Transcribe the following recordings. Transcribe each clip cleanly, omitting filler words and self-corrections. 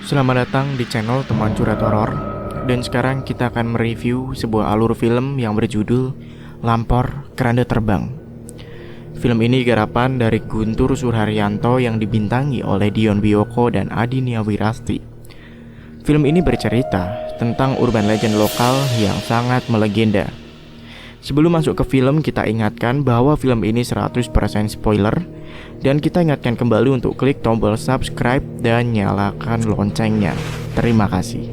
Selamat datang di channel Teman Curhat Horor. Dan sekarang kita akan mereview sebuah alur film yang berjudul Lampor Keranda Terbang. Film ini garapan dari Guntur Suharyanto yang dibintangi oleh Dion Biyoko dan Adinia Wirasti. Film ini bercerita tentang urban legend lokal yang sangat melegenda. Sebelum masuk ke film, kita ingatkan bahwa film ini 100% spoiler. Dan kita ingatkan kembali untuk klik tombol subscribe dan nyalakan loncengnya. Terima kasih.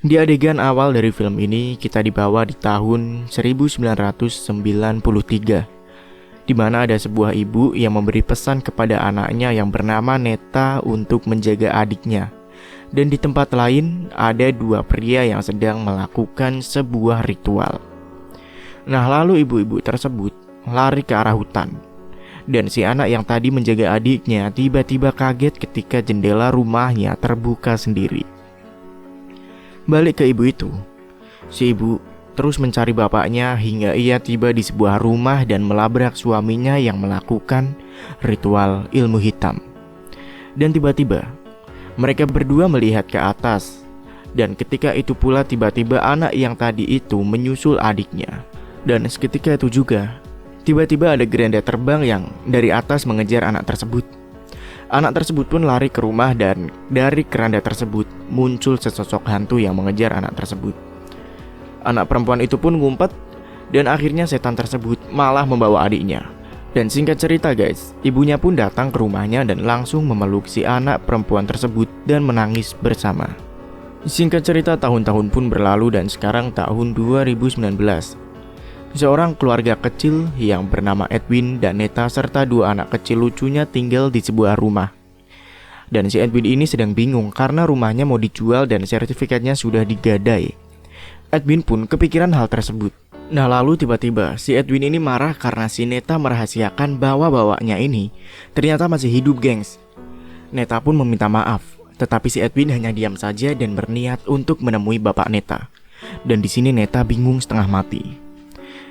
Di adegan awal dari film ini, kita dibawa di tahun 1993, di mana ada sebuah ibu yang memberi pesan kepada anaknya yang bernama Neta untuk menjaga adiknya. Dan di tempat lain, ada dua pria yang sedang melakukan sebuah ritual. Nah, lalu ibu-ibu tersebut lari ke arah hutan. Dan si anak yang tadi menjaga adiknya tiba-tiba kaget ketika jendela rumahnya terbuka sendiri. Balik ke ibu itu, si ibu terus mencari bapaknya hingga ia tiba di sebuah rumah dan melabrak suaminya yang melakukan ritual ilmu hitam. Dan tiba-tiba mereka berdua melihat ke atas. Dan ketika itu pula tiba-tiba anak yang tadi itu menyusul adiknya. Dan seketika itu juga tiba-tiba ada geranda terbang yang dari atas mengejar anak tersebut. Anak tersebut pun lari ke rumah dan dari keranda tersebut muncul sesosok hantu yang mengejar anak tersebut. Anak perempuan itu pun ngumpet dan akhirnya setan tersebut malah membawa adiknya. Dan singkat cerita guys, ibunya pun datang ke rumahnya dan langsung memeluk si anak perempuan tersebut dan menangis bersama. Singkat cerita tahun-tahun pun berlalu dan sekarang tahun 2019. Seorang keluarga kecil yang bernama Edwin dan Neta serta dua anak kecil lucunya tinggal di sebuah rumah. Dan si Edwin ini sedang bingung karena rumahnya mau dijual dan sertifikatnya sudah digadai. Edwin pun kepikiran hal tersebut. Nah, lalu tiba-tiba si Edwin ini marah karena si Neta merahasiakan bahwa bapaknya ini ternyata masih hidup, gengs. Neta pun meminta maaf, tetapi si Edwin hanya diam saja dan berniat untuk menemui bapak Neta. Dan di sini Neta bingung setengah mati.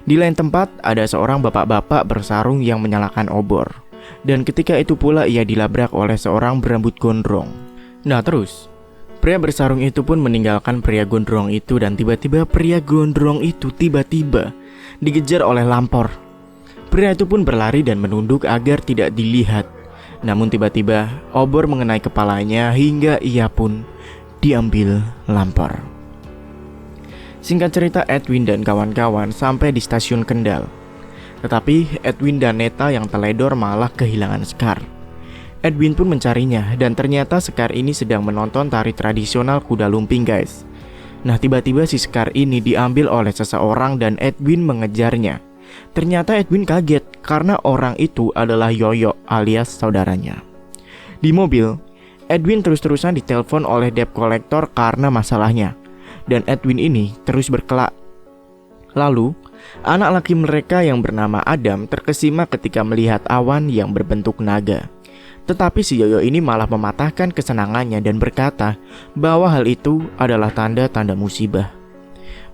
Di lain tempat ada seorang bapak-bapak bersarung yang menyalakan obor. Dan ketika itu pula ia dilabrak oleh seorang berambut gondrong. Nah terus, pria bersarung itu pun meninggalkan pria gondrong itu dan tiba-tiba pria gondrong itu tiba-tiba dikejar oleh Lampor. Pria itu pun berlari dan menunduk agar tidak dilihat. Namun tiba-tiba obor mengenai kepalanya hingga ia pun diambil Lampor. Singkat cerita, Edwin dan kawan-kawan sampai di stasiun Kendal. Tetapi Edwin dan Neta yang teledor malah kehilangan Sekar. Edwin pun mencarinya dan ternyata Sekar ini sedang menonton tari tradisional kuda lumping guys. Nah tiba-tiba si Sekar ini diambil oleh seseorang dan Edwin mengejarnya. Ternyata Edwin kaget karena orang itu adalah Yoyo alias saudaranya. Di mobil, Edwin terus-terusan ditelepon oleh debt collector karena masalahnya. Dan Edwin ini terus berkelak. Lalu, anak laki mereka yang bernama Adam terkesima ketika melihat awan yang berbentuk naga. Tetapi si Yoyo ini malah mematahkan kesenangannya dan berkata bahwa hal itu adalah tanda-tanda musibah.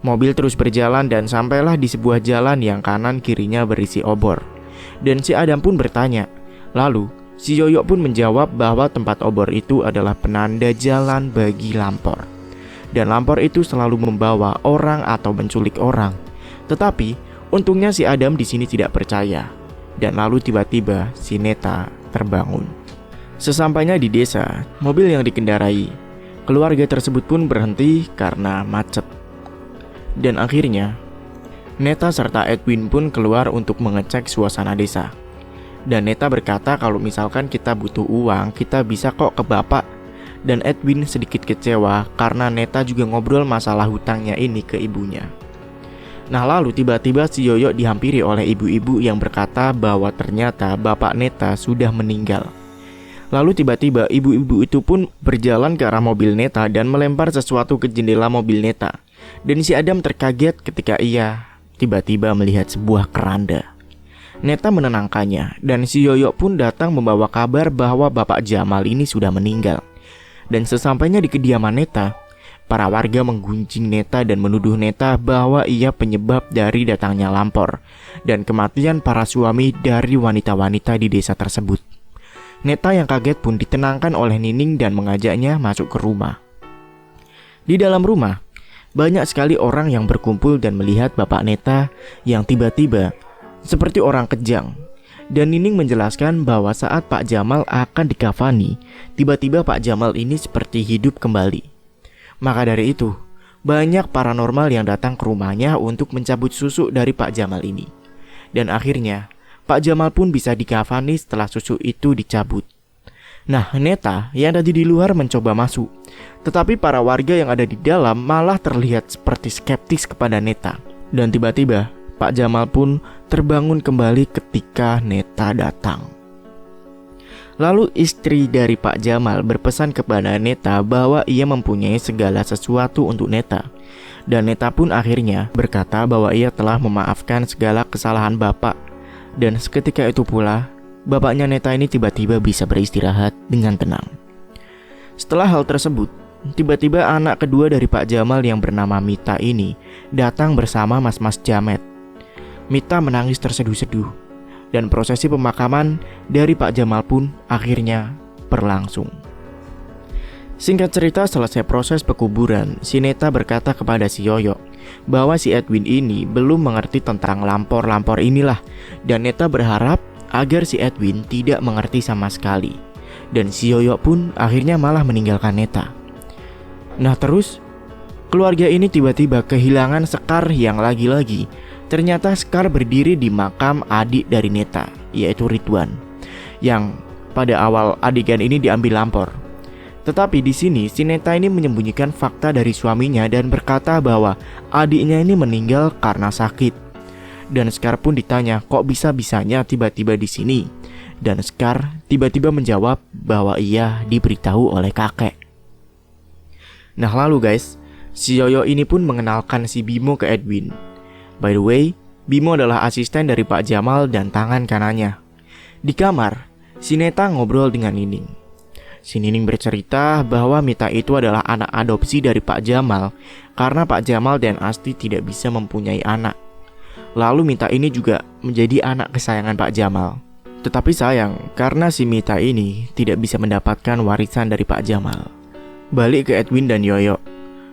Mobil terus berjalan dan sampailah di sebuah jalan yang kanan kirinya berisi obor. Dan si Adam pun bertanya. Lalu, si Yoyo pun menjawab bahwa tempat obor itu adalah penanda jalan bagi Lampor. Dan Lampor itu selalu membawa orang atau menculik orang. Tetapi, untungnya si Adam di sini tidak percaya. Dan lalu tiba-tiba si Neta terbangun. Sesampainya di desa, mobil yang dikendarai keluarga tersebut pun berhenti karena macet. Dan akhirnya Neta serta Edwin pun keluar untuk mengecek suasana desa. Dan Neta berkata kalau misalkan kita butuh uang, kita bisa kok ke bapak. Dan Edwin sedikit kecewa karena Neta juga ngobrol masalah hutangnya ini ke ibunya. Nah lalu tiba-tiba si Yoyo dihampiri oleh ibu-ibu yang berkata bahwa ternyata bapak Neta sudah meninggal. Lalu tiba-tiba ibu-ibu itu pun berjalan ke arah mobil Neta dan melempar sesuatu ke jendela mobil Neta. Dan si Adam terkaget ketika ia tiba-tiba melihat sebuah keranda. Neta menenangkannya dan si Yoyo pun datang membawa kabar bahwa bapak Jamal ini sudah meninggal. Dan sesampainya di kediaman Neta, para warga menggunjing Neta dan menuduh Neta bahwa ia penyebab dari datangnya Lampor dan kematian para suami dari wanita-wanita di desa tersebut. Neta yang kaget pun ditenangkan oleh Nining dan mengajaknya masuk ke rumah. Di dalam rumah, banyak sekali orang yang berkumpul dan melihat Bapak Neta yang tiba-tiba seperti orang kejang. Dan Nining menjelaskan bahwa saat Pak Jamal akan dikafani, tiba-tiba Pak Jamal ini seperti hidup kembali. Maka dari itu, banyak paranormal yang datang ke rumahnya untuk mencabut susu dari Pak Jamal ini. Dan akhirnya, Pak Jamal pun bisa dikafani setelah susu itu dicabut. Nah, Neta yang tadi di luar mencoba masuk, tetapi para warga yang ada di dalam malah terlihat seperti skeptis kepada Neta. Dan tiba-tiba, Pak Jamal pun terbangun kembali ketika Neta datang. Lalu istri dari Pak Jamal berpesan kepada Neta bahwa ia mempunyai segala sesuatu untuk Neta. Dan Neta pun akhirnya berkata bahwa ia telah memaafkan segala kesalahan bapak. Dan seketika itu pula, bapaknya Neta ini tiba-tiba bisa beristirahat dengan tenang. Setelah hal tersebut, tiba-tiba anak kedua dari Pak Jamal yang bernama Mita ini datang bersama Mas-Mas Jamet. Mita menangis terseduh-seduh, dan prosesi pemakaman dari Pak Jamal pun akhirnya berlangsung. Singkat cerita, selesai proses pekuburan, si Neta berkata kepada si Yoyo bahwa si Edwin ini belum mengerti tentang lampor-lampor inilah, dan Neta berharap agar si Edwin tidak mengerti sama sekali. Dan si Yoyo pun akhirnya malah meninggalkan Neta. Nah terus, keluarga ini tiba-tiba kehilangan Sekar yang lagi-lagi ternyata Sekar berdiri di makam adik dari Neta, yaitu Ridwan, yang pada awal adegan ini diambil lampor. Tetapi di sini si Neta ini menyembunyikan fakta dari suaminya dan berkata bahwa adiknya ini meninggal karena sakit. Dan Sekar pun ditanya kok bisa-bisanya tiba-tiba di sini. Dan Sekar tiba-tiba menjawab bahwa ia diberitahu oleh kakek. Nah lalu guys, si Yoyo ini pun mengenalkan si Bimo ke Edwin. By the way, Bimo adalah asisten dari Pak Jamal dan tangan kanannya. Di kamar, si Neta ngobrol dengan Nining. Si Nining bercerita bahwa Mita itu adalah anak adopsi dari Pak Jamal karena Pak Jamal dan Asti tidak bisa mempunyai anak. Lalu Mita ini juga menjadi anak kesayangan Pak Jamal. Tetapi sayang, karena si Mita ini tidak bisa mendapatkan warisan dari Pak Jamal. Balik ke Edwin dan Yoyo.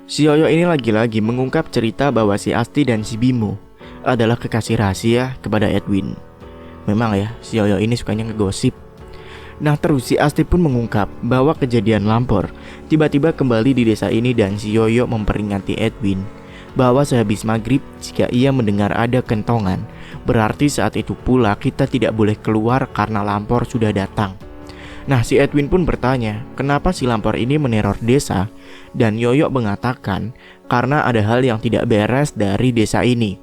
Si Yoyo ini lagi-lagi mengungkap cerita bahwa si Asti dan si Bimo adalah kekasih rahasia kepada Edwin. Memang ya, si Yoyo ini sukanya ngegosip. Nah terus si Asti pun mengungkap bahwa kejadian lampor tiba-tiba kembali di desa ini dan si Yoyo memperingati Edwin bahwa sehabis maghrib jika ia mendengar ada kentongan, berarti saat itu pula kita tidak boleh keluar karena lampor sudah datang. Nah si Edwin pun bertanya kenapa si lampor ini meneror desa, dan Yoyo mengatakan karena ada hal yang tidak beres dari desa ini.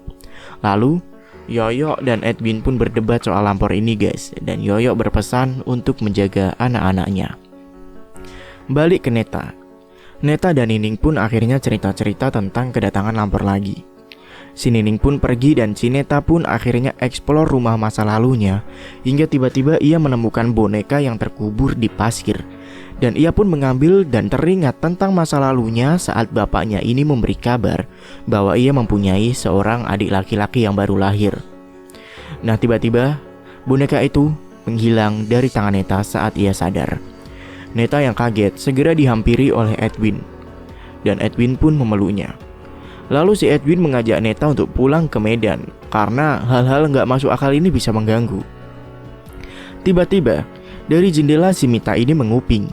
Lalu Yoyo dan Edwin pun berdebat soal lampor ini guys, dan Yoyo berpesan untuk menjaga anak-anaknya. Balik ke Neta. Neta dan Nining pun akhirnya cerita-cerita tentang kedatangan lampor lagi. Si Nining pun pergi dan si Neta pun akhirnya eksplor rumah masa lalunya hingga tiba-tiba ia menemukan boneka yang terkubur di pasir. Dan ia pun mengambil dan teringat tentang masa lalunya saat bapaknya ini memberi kabar bahwa ia mempunyai seorang adik laki-laki yang baru lahir. Nah tiba-tiba boneka itu menghilang dari tangan Neta saat ia sadar. Neta yang kaget segera dihampiri oleh Edwin, dan Edwin pun memeluknya. Lalu si Edwin mengajak Neta untuk pulang ke Medan karena hal-hal nggak masuk akal ini bisa mengganggu. Tiba-tiba dari jendela si Mita ini menguping.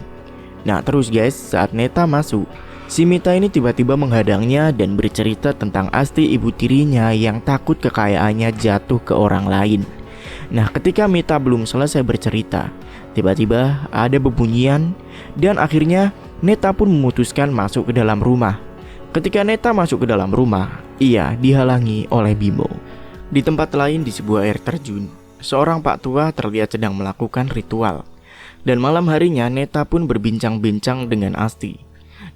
Nah terus guys, saat Neta masuk, si Mita ini tiba-tiba menghadangnya dan bercerita tentang Asti ibu tirinya yang takut kekayaannya jatuh ke orang lain. Nah ketika Mita belum selesai bercerita, tiba-tiba ada bebunyian dan akhirnya Neta pun memutuskan masuk ke dalam rumah. Ketika Neta masuk ke dalam rumah, ia dihalangi oleh Bimo. Di tempat lain di sebuah air terjun, seorang pak tua terlihat sedang melakukan ritual. Dan malam harinya Neta pun berbincang-bincang dengan Asti.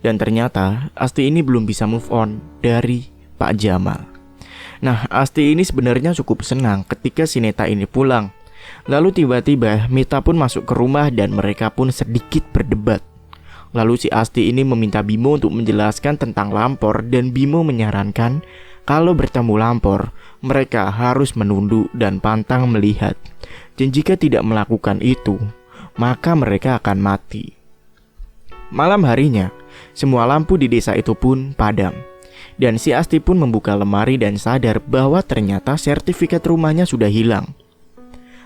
Dan ternyata Asti ini belum bisa move on dari Pak Jamal. Nah Asti ini sebenarnya cukup senang ketika si Neta ini pulang. Lalu tiba-tiba Mita pun masuk ke rumah dan mereka pun sedikit berdebat. Lalu si Asti ini meminta Bimo untuk menjelaskan tentang lampor dan Bimo menyarankan kalau bertemu lampor mereka harus menunduk dan pantang melihat. Dan jika tidak melakukan itu, maka mereka akan mati. Malam harinya, semua lampu di desa itu pun padam. Dan si Asti pun membuka lemari dan sadar bahwa ternyata sertifikat rumahnya sudah hilang.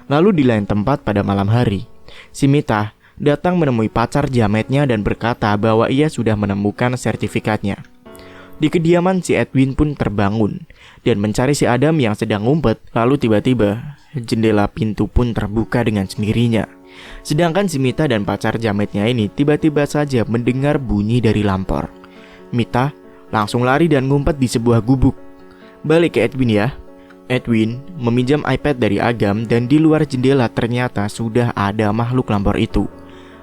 Lalu di lain tempat pada malam hari, si Mita datang menemui pacar jametnya dan berkata bahwa ia sudah menemukan sertifikatnya. Di kediaman si Edwin pun terbangun dan mencari si Adam yang sedang ngumpet. Lalu tiba-tiba jendela pintu pun terbuka dengan sendirinya. Sedangkan si Mita dan pacar jametnya ini tiba-tiba saja mendengar bunyi dari lampor. Mita langsung lari dan ngumpet di sebuah gubuk. Balik ke Edwin ya. Edwin meminjam iPad dari Agam dan di luar jendela ternyata sudah ada makhluk lampor itu.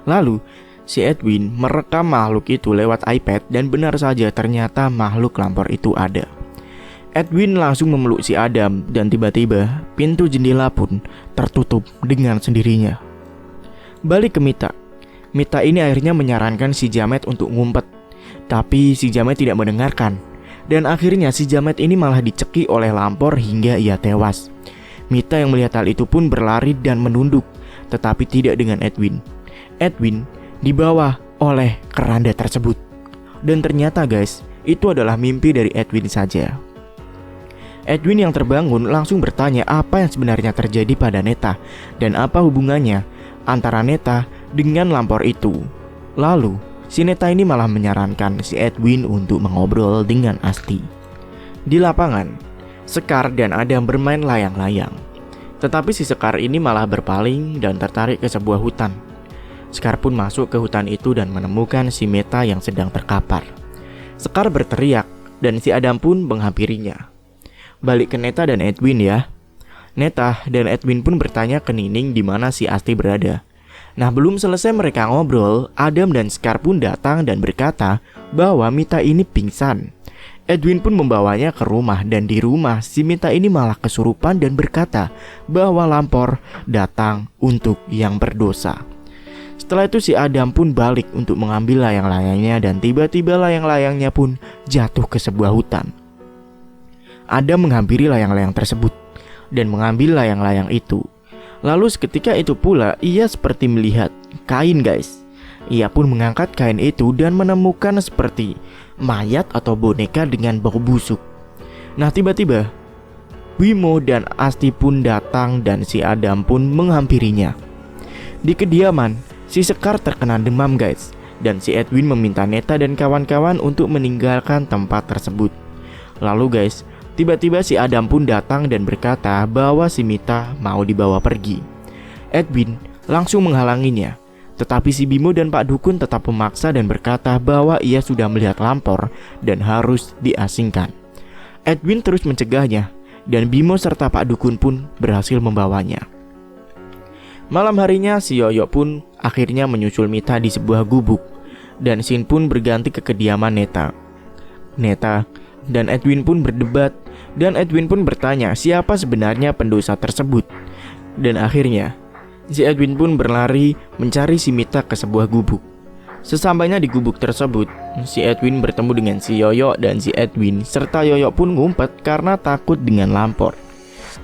Lalu si Edwin merekam makhluk itu lewat iPad dan benar saja ternyata makhluk lampor itu ada. Edwin langsung memeluk si Adam dan tiba-tiba pintu jendela pun tertutup dengan sendirinya. Balik ke Mita. Mita ini akhirnya menyarankan si Jamet untuk ngumpet. Tapi si Jamet tidak mendengarkan. Dan akhirnya si Jamet ini malah dicekik oleh lampor hingga ia tewas. Mita yang melihat hal itu pun berlari dan menunduk. Tetapi tidak dengan Edwin. Edwin dibawa oleh keranda tersebut. Dan ternyata guys, itu adalah mimpi dari Edwin saja. Edwin yang terbangun langsung bertanya apa yang sebenarnya terjadi pada Neta dan apa hubungannya antara Neta dengan lampor itu. Lalu si Neta ini malah menyarankan si Edwin untuk mengobrol dengan Asti. Di lapangan, Sekar dan Adam bermain layang-layang. Tetapi si Sekar ini malah berpaling dan tertarik ke sebuah hutan. Sekar pun masuk ke hutan itu dan menemukan si Meta yang sedang terkapar. Sekar berteriak dan si Adam pun menghampirinya. Balik ke Neta dan Edwin ya. Neta dan Edwin pun bertanya ke Nining di mana si Asti berada. Nah, belum selesai mereka ngobrol, Adam dan Sekar pun datang dan berkata bahwa Mita ini pingsan. Edwin pun membawanya ke rumah dan di rumah si Mita ini malah kesurupan dan berkata bahwa lampor datang untuk yang berdosa. Setelah itu si Adam pun balik untuk mengambil layang-layangnya dan tiba-tiba layang-layangnya pun jatuh ke sebuah hutan. Adam menghampiri layang-layang tersebut dan mengambil layang-layang itu. Lalu seketika itu pula ia seperti melihat kain guys. Ia pun mengangkat kain itu dan menemukan seperti mayat atau boneka dengan bau busuk. Nah tiba-tiba Bimo dan Asti pun datang dan si Adam pun menghampirinya. Di kediaman si Sekar terkena demam guys. Dan si Edwin meminta Neta dan kawan-kawan untuk meninggalkan tempat tersebut. Lalu guys, tiba-tiba si Adam pun datang dan berkata bahwa si Mita mau dibawa pergi. Edwin langsung menghalanginya. Tetapi si Bimo dan Pak Dukun tetap memaksa dan berkata bahwa ia sudah melihat lampor dan harus diasingkan. Edwin terus mencegahnya dan Bimo serta Pak Dukun pun berhasil membawanya. Malam harinya si Yoyo pun akhirnya menyusul Mita di sebuah gubuk. Dan Sin pun berganti ke kediaman Neta. Neta dan Edwin pun berdebat. Dan Edwin pun bertanya siapa sebenarnya pendosa tersebut. Dan akhirnya si Edwin pun berlari mencari si Mita ke sebuah gubuk. Sesampainya di gubuk tersebut, si Edwin bertemu dengan si Yoyo dan si Edwin serta Yoyo pun ngumpet karena takut dengan lampor.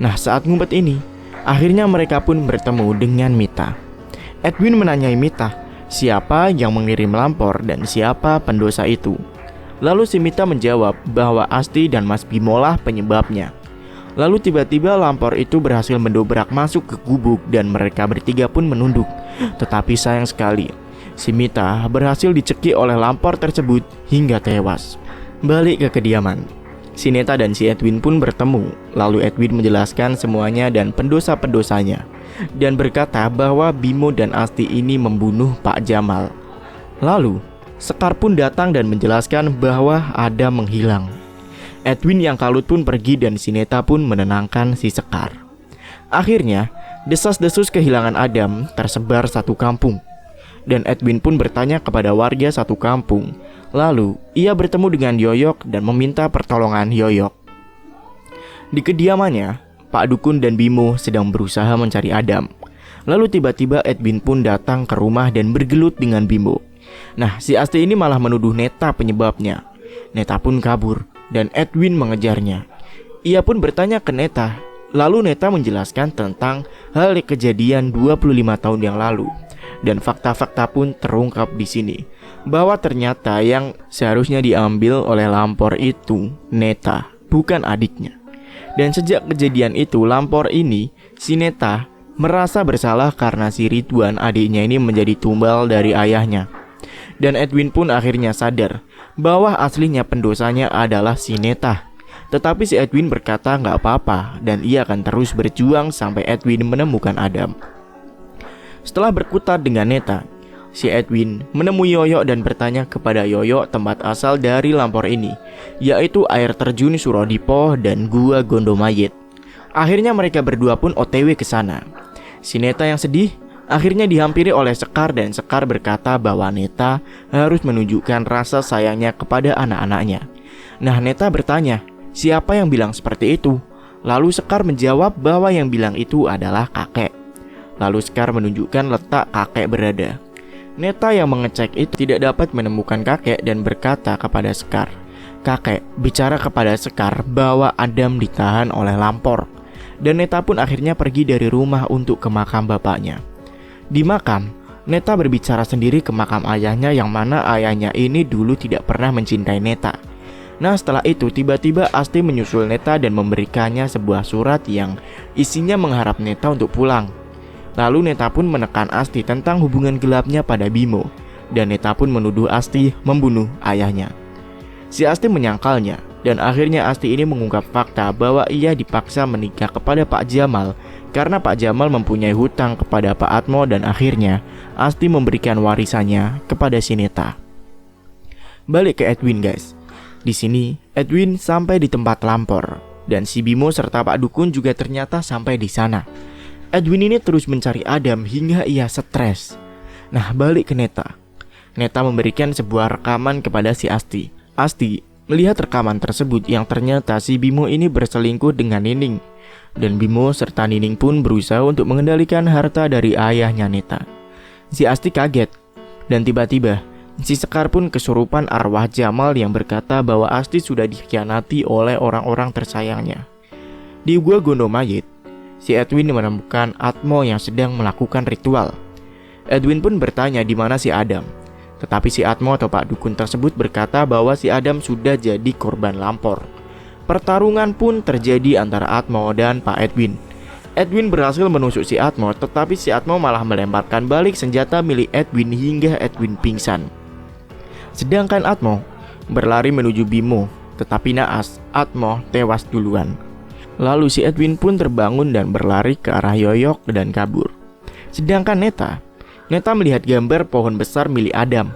Nah saat ngumpet ini, akhirnya mereka pun bertemu dengan Mita. Edwin menanyai Mita siapa yang mengirim lampor dan siapa pendosa itu. Lalu si Mita menjawab bahwa Asti dan Mas Bimo lah penyebabnya. Lalu tiba-tiba lampor itu berhasil mendobrak masuk ke gubuk dan mereka bertiga pun menunduk. Tetapi sayang sekali, si Mita berhasil dicekik oleh lampor tersebut hingga tewas. Balik ke kediaman, si Neta dan si Edwin pun bertemu. Lalu Edwin menjelaskan semuanya dan pendosa-pendosanya dan berkata bahwa Bimo dan Asti ini membunuh Pak Jamal. Lalu Sekar pun datang dan menjelaskan bahwa ada menghilang. Edwin yang kalut pun pergi dan si Neta pun menenangkan si Sekar. Akhirnya desas-desus kehilangan Adam tersebar satu kampung. Dan Edwin pun bertanya kepada warga satu kampung. Lalu ia bertemu dengan Yoyok dan meminta pertolongan Yoyok. Di kediamannya, Pak Dukun dan Bimo sedang berusaha mencari Adam. Lalu tiba-tiba Edwin pun datang ke rumah dan bergelut dengan Bimo. Nah si Asti ini malah menuduh Neta penyebabnya. Neta pun kabur dan Edwin mengejarnya. Ia pun bertanya ke Neta Lalu Neta menjelaskan tentang hal kejadian 25 tahun yang lalu. Dan fakta-fakta pun terungkap di sini, bahwa ternyata yang seharusnya diambil oleh Lampor itu Neta, bukan adiknya. Dan sejak kejadian itu, Lampor ini, si Neta, merasa bersalah karena si Ridwan adiknya ini menjadi tumbal dari ayahnya. Dan Edwin pun akhirnya sadar bahwa aslinya pendosanya adalah si Neta. Tetapi si Edwin berkata nggak apa-apa dan ia akan terus berjuang sampai Edwin menemukan Adam. Setelah berkutat dengan Neta, si Edwin menemui Yoyo dan bertanya kepada Yoyo tempat asal dari Lampor ini, yaitu air terjun Surodipo dan Gua Gondomayit. Akhirnya mereka berdua pun OTW ke sana. Si Neta yang sedih akhirnya dihampiri oleh Sekar dan Sekar berkata bahwa Neta harus menunjukkan rasa sayangnya kepada anak-anaknya. Nah, Neta bertanya, siapa yang bilang seperti itu? Lalu Sekar menjawab bahwa yang bilang itu adalah kakek. Lalu Sekar menunjukkan letak kakek berada. Neta yang mengecek itu tidak dapat menemukan kakek dan berkata kepada Sekar, kakek bicara kepada Sekar bahwa Adam ditahan oleh Lampor. Dan Neta pun akhirnya pergi dari rumah untuk ke makam bapaknya. Di makam, Neta berbicara sendiri ke makam ayahnya yang mana ayahnya ini dulu tidak pernah mencintai Neta. Nah, setelah itu tiba-tiba Asti menyusul Neta dan memberikannya sebuah surat yang isinya mengharap Neta untuk pulang. Lalu Neta pun menekan Asti tentang hubungan gelapnya pada Bimo. Dan Neta pun menuduh Asti membunuh ayahnya. Si Asti menyangkalnya. Dan akhirnya Asti ini mengungkap fakta bahwa ia dipaksa menikah kepada Pak Jamal karena Pak Jamal mempunyai hutang kepada Pak Atmo. Dan akhirnya Asti memberikan warisannya kepada si Neta. Balik ke Edwin guys. Di sini Edwin sampai di tempat Lampor. Dan si Bimo serta Pak Dukun juga ternyata sampai di sana. Edwin ini terus mencari Adam hingga ia stres. Nah, balik ke Neta. Neta memberikan sebuah rekaman kepada si Asti. Asti melihat rekaman tersebut yang ternyata si Bimo ini berselingkuh dengan Nining. Dan Bimo serta Nining pun berusaha untuk mengendalikan harta dari ayahnya Neta. Si Asti kaget. Dan tiba-tiba si Sekar pun kesurupan arwah Jamal yang berkata bahwa Asti sudah dikhianati oleh orang-orang tersayangnya. Di Gua Gondomayit, si Edwin menemukan Atmo yang sedang melakukan ritual. Edwin pun bertanya di mana si Adam. Tetapi si Atmo atau Pak Dukun tersebut berkata bahwa si Adam sudah jadi korban Lampor. Pertarungan pun terjadi antara Atmo dan Pak Edwin. Edwin berhasil menusuk si Atmo, tetapi si Atmo malah melemparkan balik senjata milik Edwin hingga Edwin pingsan. Sedangkan Atmo berlari menuju Bimo, tetapi naas Atmo tewas duluan. Lalu si Edwin pun terbangun dan berlari ke arah Yoyok dan kabur. Sedangkan Neta melihat gambar pohon besar milik Adam.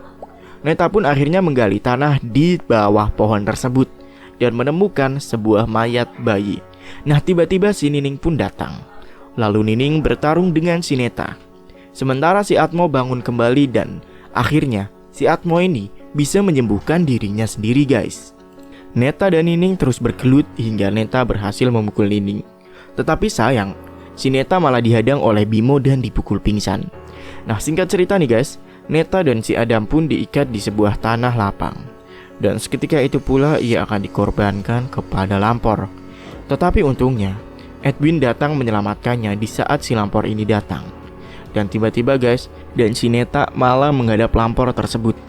Neta pun akhirnya menggali tanah di bawah pohon tersebut dan menemukan sebuah mayat bayi. Nah, tiba-tiba si Nining pun datang. Lalu Nining bertarung dengan si Neta. Sementara si Atmo bangun kembali dan akhirnya si Atmo ini bisa menyembuhkan dirinya sendiri guys. Neta dan Nining terus bergelut hingga Neta berhasil memukul Nining. Tetapi sayang, si Neta malah dihadang oleh Bimo dan dipukul pingsan. Nah, singkat cerita nih guys, Neta dan si Adam pun diikat di sebuah tanah lapang. Dan seketika itu pula ia akan dikorbankan kepada Lampor. Tetapi untungnya, Edwin datang menyelamatkannya di saat si Lampor ini datang. Dan tiba-tiba guys, dan si Neta malah menghadap Lampor tersebut.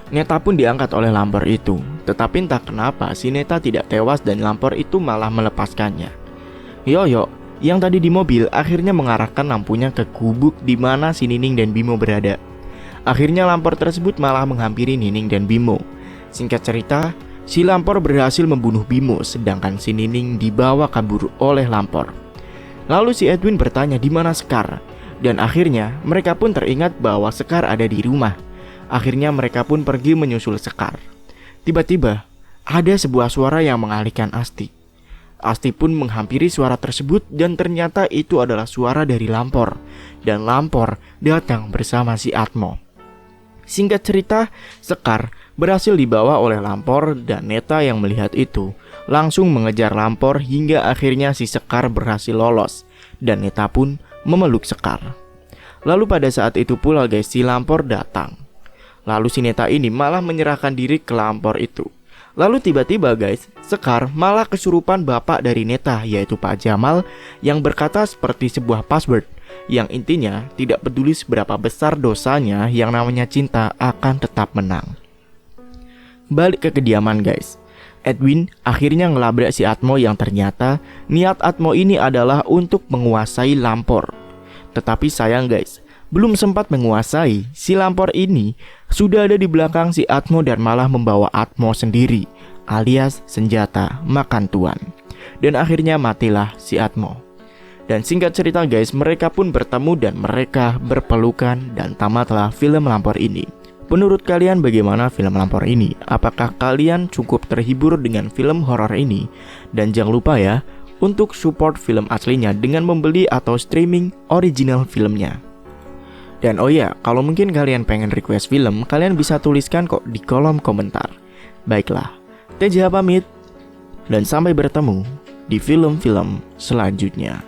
Neta pun diangkat oleh Lampor itu. Tetapi entah kenapa si Neta tidak tewas dan Lampor itu malah melepaskannya. Yoyo yang tadi di mobil akhirnya mengarahkan lampunya ke gubuk di mana si Nining dan Bimo berada. Akhirnya Lampor tersebut malah menghampiri Nining dan Bimo. Singkat cerita, si Lampor berhasil membunuh Bimo sedangkan si Nining dibawa kabur oleh Lampor. Lalu si Edwin bertanya di mana Sekar. Dan akhirnya mereka pun teringat bahwa Sekar ada di rumah. Akhirnya mereka pun pergi menyusul Sekar. Tiba-tiba ada sebuah suara yang mengalihkan Asti. Asti pun menghampiri suara tersebut dan ternyata itu adalah suara dari Lampor. Dan Lampor datang bersama si Atmo. Singkat cerita, Sekar berhasil dibawa oleh Lampor dan Neta yang melihat itu langsung mengejar Lampor hingga akhirnya si Sekar berhasil lolos. Dan Neta pun memeluk Sekar. Lalu pada saat itu pula guys, si Lampor datang. Lalu si Neta ini malah menyerahkan diri ke Lampor itu. Lalu tiba-tiba guys, Sekar malah kesurupan bapak dari Neta, yaitu Pak Jamal, yang berkata seperti sebuah password, yang intinya tidak peduli seberapa besar dosanya, yang namanya cinta akan tetap menang. Balik ke kediaman guys, Edwin akhirnya ngelabrak si Atmo yang ternyata niat Atmo ini adalah untuk menguasai Lampor. Tetapi sayang guys, belum sempat menguasai, si Lampor ini sudah ada di belakang si Atmo dan malah membawa Atmo sendiri, alias senjata makan tuan. Dan akhirnya matilah si Atmo. Dan singkat cerita guys, mereka pun bertemu dan mereka berpelukan dan tamatlah film Lampor ini. Menurut kalian bagaimana film Lampor ini? Apakah kalian cukup terhibur dengan film horor ini? Dan jangan lupa ya, untuk support film aslinya dengan membeli atau streaming original filmnya. Dan oh ya, kalau mungkin kalian pengen request film, kalian bisa tuliskan kok di kolom komentar. Baiklah, TJ pamit, dan sampai bertemu di film-film selanjutnya.